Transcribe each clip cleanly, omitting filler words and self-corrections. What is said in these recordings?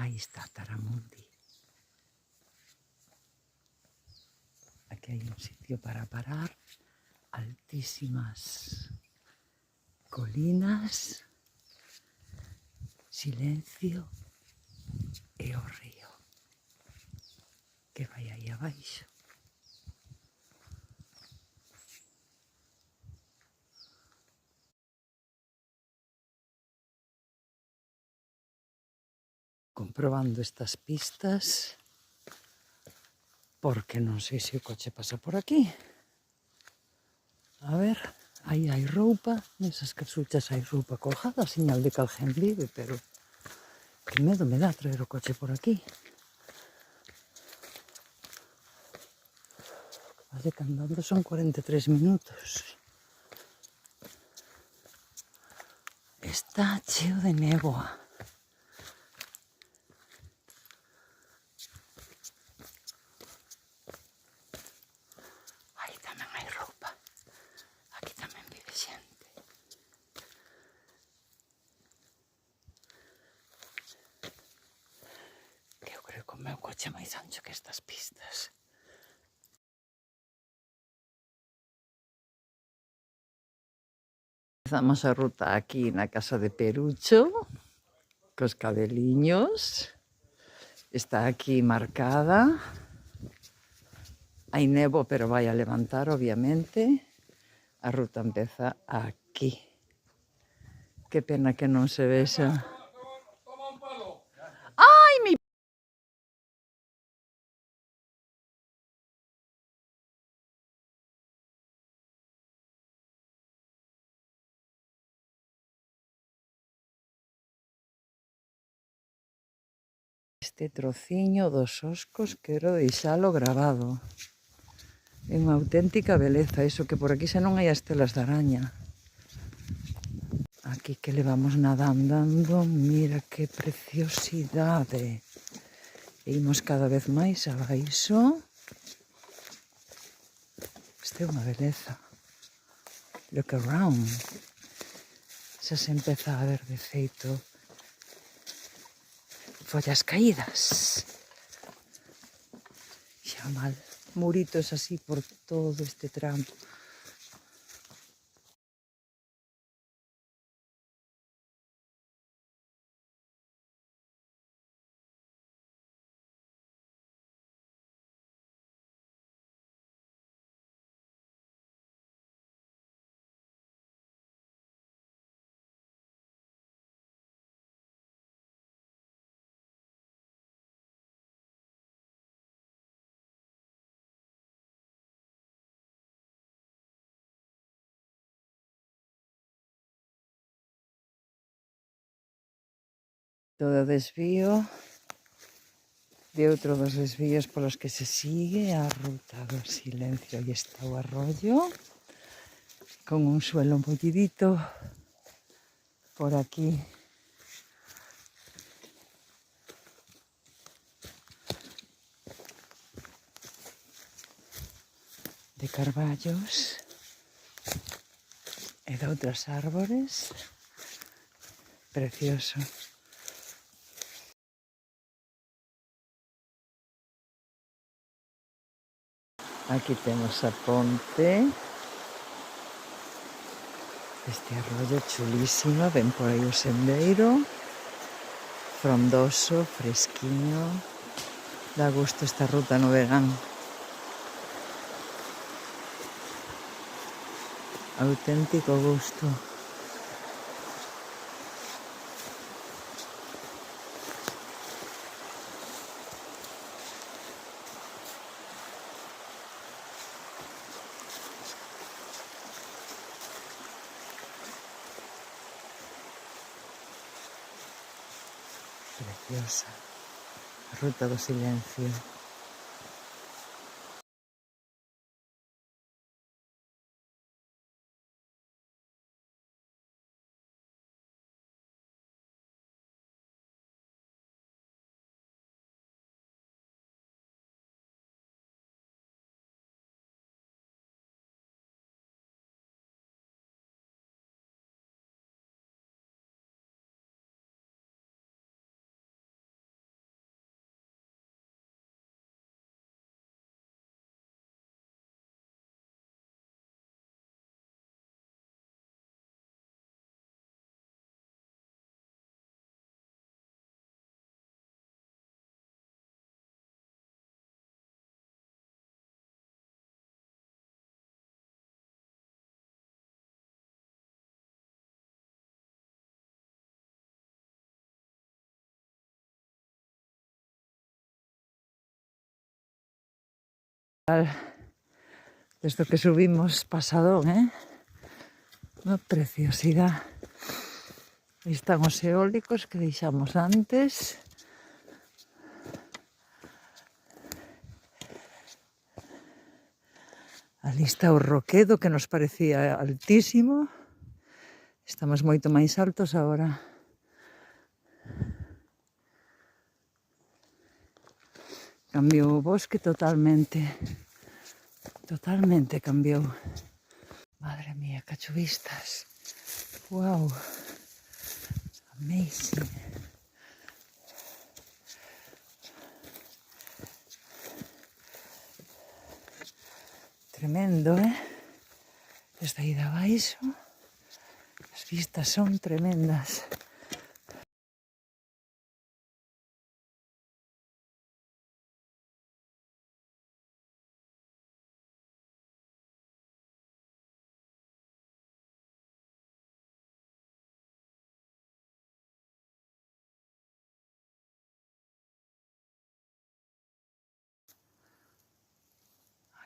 Ahí está Taramundi. Aquí hay un sitio para parar. Altísimas colinas. Silencio e o río que vai aí abaixo. Comprobando estas pistas, porque non sei se o coche pasa por aquí. A ver, aí hai roupa, nesas casuchas hai roupa colgada, señal de que alguén vive, pero que medo me dá traer o coche por aquí. Vale, que andando son 43 minutos. Está cheo de néboa. Aí tamén hai roupa. Aquí tamén vive xente. Que eu creo que o meu coche é máis ancho que estas pistas. Empezamos a ruta aquí na casa de Perucho, cos cadeliños. Está aquí marcada. Hai nevo, pero vai a levantar, obviamente. A ruta empeza aquí. Que pena que non se vexa. ¡Ai, mi! Este trociño dos Oscos quero deixalo grabado. É unha auténtica beleza, iso que por aquí xa non hai as telas de araña. Aquí que levamos nadando, mira que preciosidade. E imos cada vez máis abaixo. Isto é unha beleza. Look around. Xa se empeza a ver de feito follas caídas. Xa mal. Muritos así por todo este tramo. Todo desvío de outro dos desvíos polos que se sigue a ruta do silencio. Aí está o arroyo con un suelo mullidito por aquí. De carballos e de outras árbores. Precioso. Aquí temos a ponte. Este arroyo chulísimo, ven por aí o sendeiro. Frondoso, fresquiño. Dá gusto esta ruta no verán. Auténtico gusto. Preciosa. Ruta do silencio. Desde que subimos pasadón, unha preciosidade. Aí están os eólicos que deixamos antes. Ali está o Roquedo, que nos parecía altísimo. Estamos moito máis altos agora. Cambiou o bosque totalmente. Totalmente cambiou. Madre mía, cachovistas. Wow. Amazing. Tremendo, Desde aí de abaixo, as vistas son tremendas.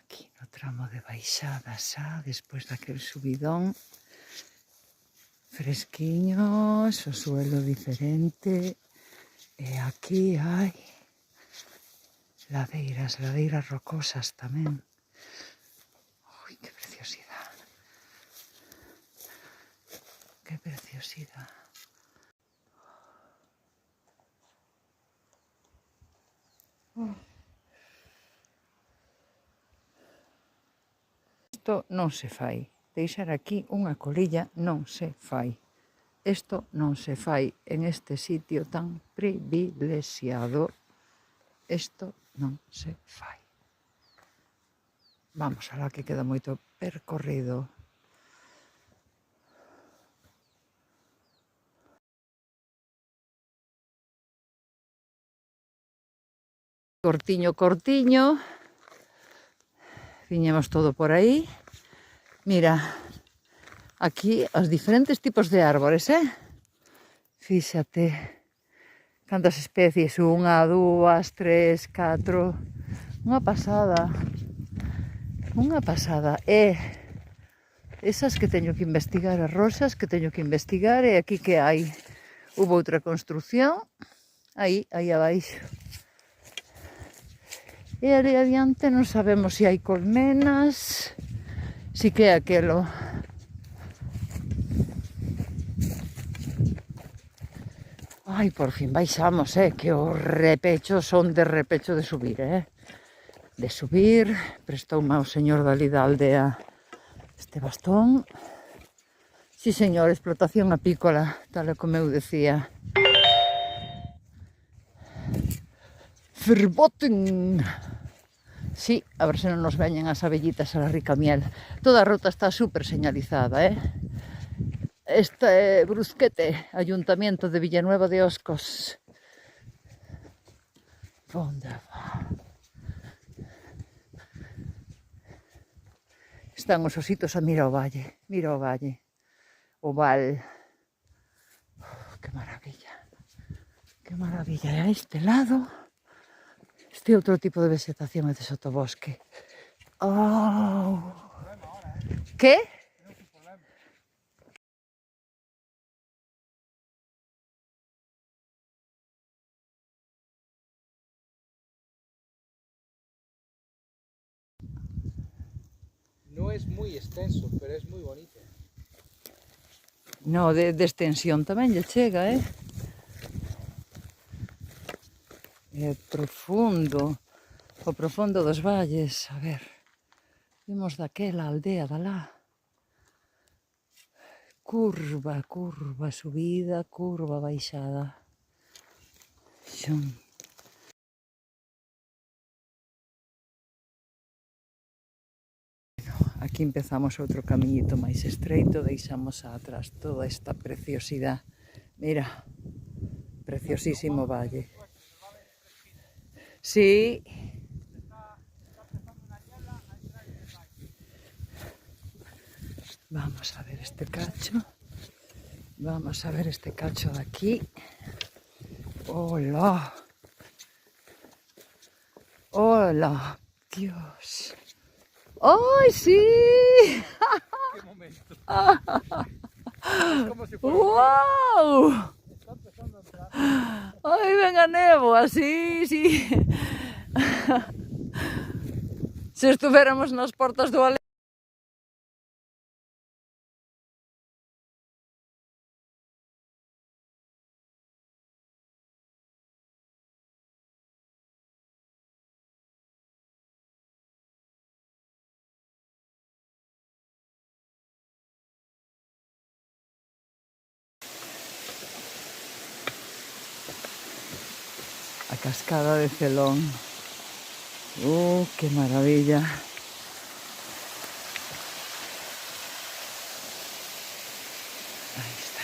Aquí no tramo de baixada xa, despois daquel subidón, fresquiños, o suelo diferente, e aquí hai ladeiras rocosas tamén. Ui, que preciosidade. Que preciosidade. Isto non se fai. Deixar aquí unha colilla non se fai. Isto non se fai en este sitio tan privilexiado. Isto non se fai. Vamos, alá que queda moito percorrido. Cortiño, cortiño. Viñemos todo por aí. Mira, aquí os diferentes tipos de árbores, Fíxate. Cantas especies? 1, 2, 3, 4. Unha pasada. Unha pasada. Esas que teño que investigar, as rosas que teño que investigar, e aquí que hai? Hubo outra construción. Aí abaixo. E ali adiante non sabemos se hai colmenas, si que é aquelo. Ai, por fin baixamos, que o repecho son de repecho de subir, De subir, prestoume ao señor dali da aldea este bastón. Si, señor, explotación apícola, tal e como eu decía. Verboten. Sí, a ver se non nos veñen as abellitas a la rica miel. Toda a ruta está super señalizada, Este Brusquete, Ayuntamiento de Villanueva de Oscos. Onde va? Están os ositos a mirar o valle. Mira o valle. O val. Que maravilla. Que maravilla. E a este lado, este outro tipo de vegetación é de sotobosque. Oh. Que? No es muy extenso, pero es muy bonito. No, de extensión tamén lle chega, É profundo. O profundo dos valles. A ver, vimos daquela aldea da lá. Curva, curva, subida, curva, baixada. Xun. Aquí empezamos outro camiñito máis estreito, deixamos atrás toda esta preciosidade. Mira, preciosísimo valle. Sí. Vamos a ver este cacho. Vamos a ver este cacho de aquí. Hola. Hola. Dios. ¡Ay, sí! ¡Qué momento! Es como si fuera ¡Wow! está empezando a entrar. ¡Ay, venga néboa! Sí, sí. Se estuviéramos nas portas do Ale... A cascada de Celón. ¡Qué maravilla! Ahí está.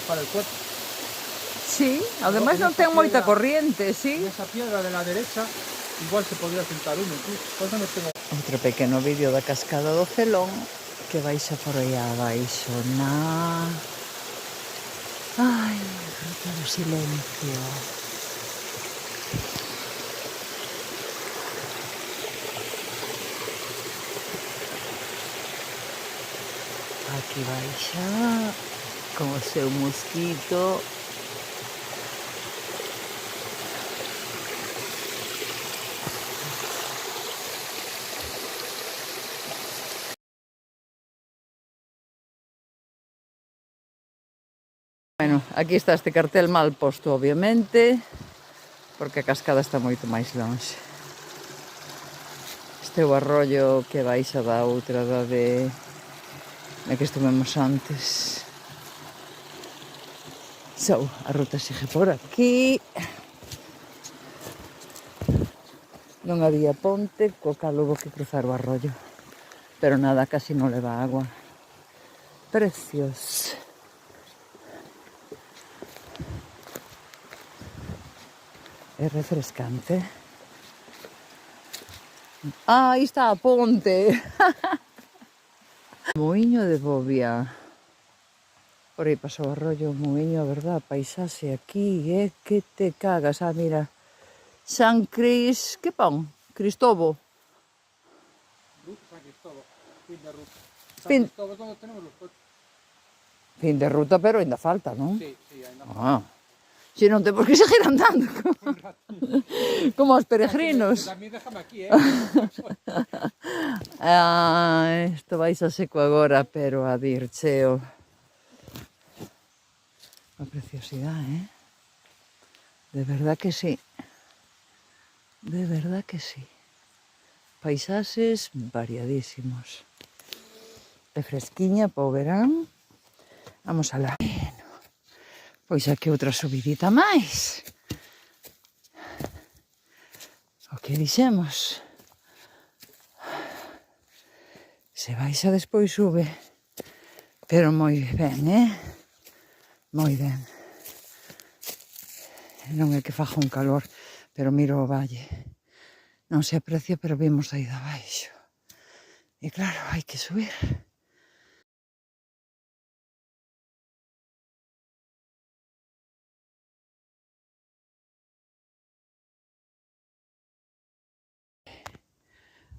Para el cuerpo. Sí, ademais non ten moita corriente, sí? En esa piedra de la derecha, igual se podría sentar uno incluso. Por eso no tengo... Outro pequeno vídeo da cascada do Celón que baixa por aí abaixo na... Ai, ruta do silencio. Aquí baixa con o seu mosquito. Bueno, aquí está este cartel mal posto, obviamente, porque a cascada está moito máis longe. Este é o arroyo que baixa da outra, da que estuvemos antes. A ruta sigue por aquí. Non había ponte, co cal houbo que cruzar o arroyo. Pero nada, casi non leva agua. Precios. É refrescante. Ah, aí está a ponte. Muiño de Bobia. Por aí pasou o arroyo, muiño, a verdad, paisaxe aquí, que te cagas. Ah, mira, San Cris... que pon? Cristobo. San Cristóbal, fin de ruta. San Fin. Cristóbal es donde tenemos los coches. Fin de ruta, pero ainda falta, non? Sí, sí, ainda Ah. Si non temos que seguir andando como os peregrinos. También déjame aquí, Isto vais a seco agora, pero a dir, cheo. A preciosidade, De verdad que sí. De verdad que sí. Paisaxes variadísimos. De fresquiña para o verán. Vamos alá. Bueno, pois aquí outra subidita máis. O que dixemos. Se baixa despois sube. Pero moi ben, Moi ben. Non é que faja un calor, pero miro o valle. Non se aprecia, pero vimos aí de abaixo. E claro, hai que subir.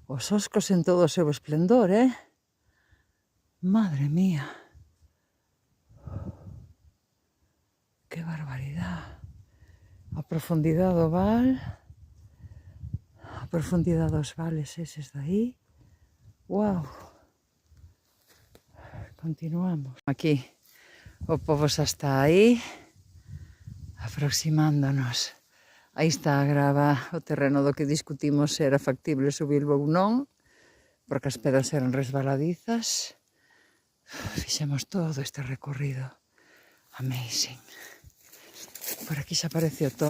Os oscos en todo o seu esplendor, Madre mía. Que barbaridade. A profundidade do val, a profundidade dos vales eses de aí. Wow. Continuamos. Aquí o pobo xa está aí, aproximándonos. Aí está a grava, o terreno do que discutimos se era factible subirlo ou non, porque as pedras eran resbaladizas. Fixemos todo este recorrido. Amazing. Por aquí xa aparece o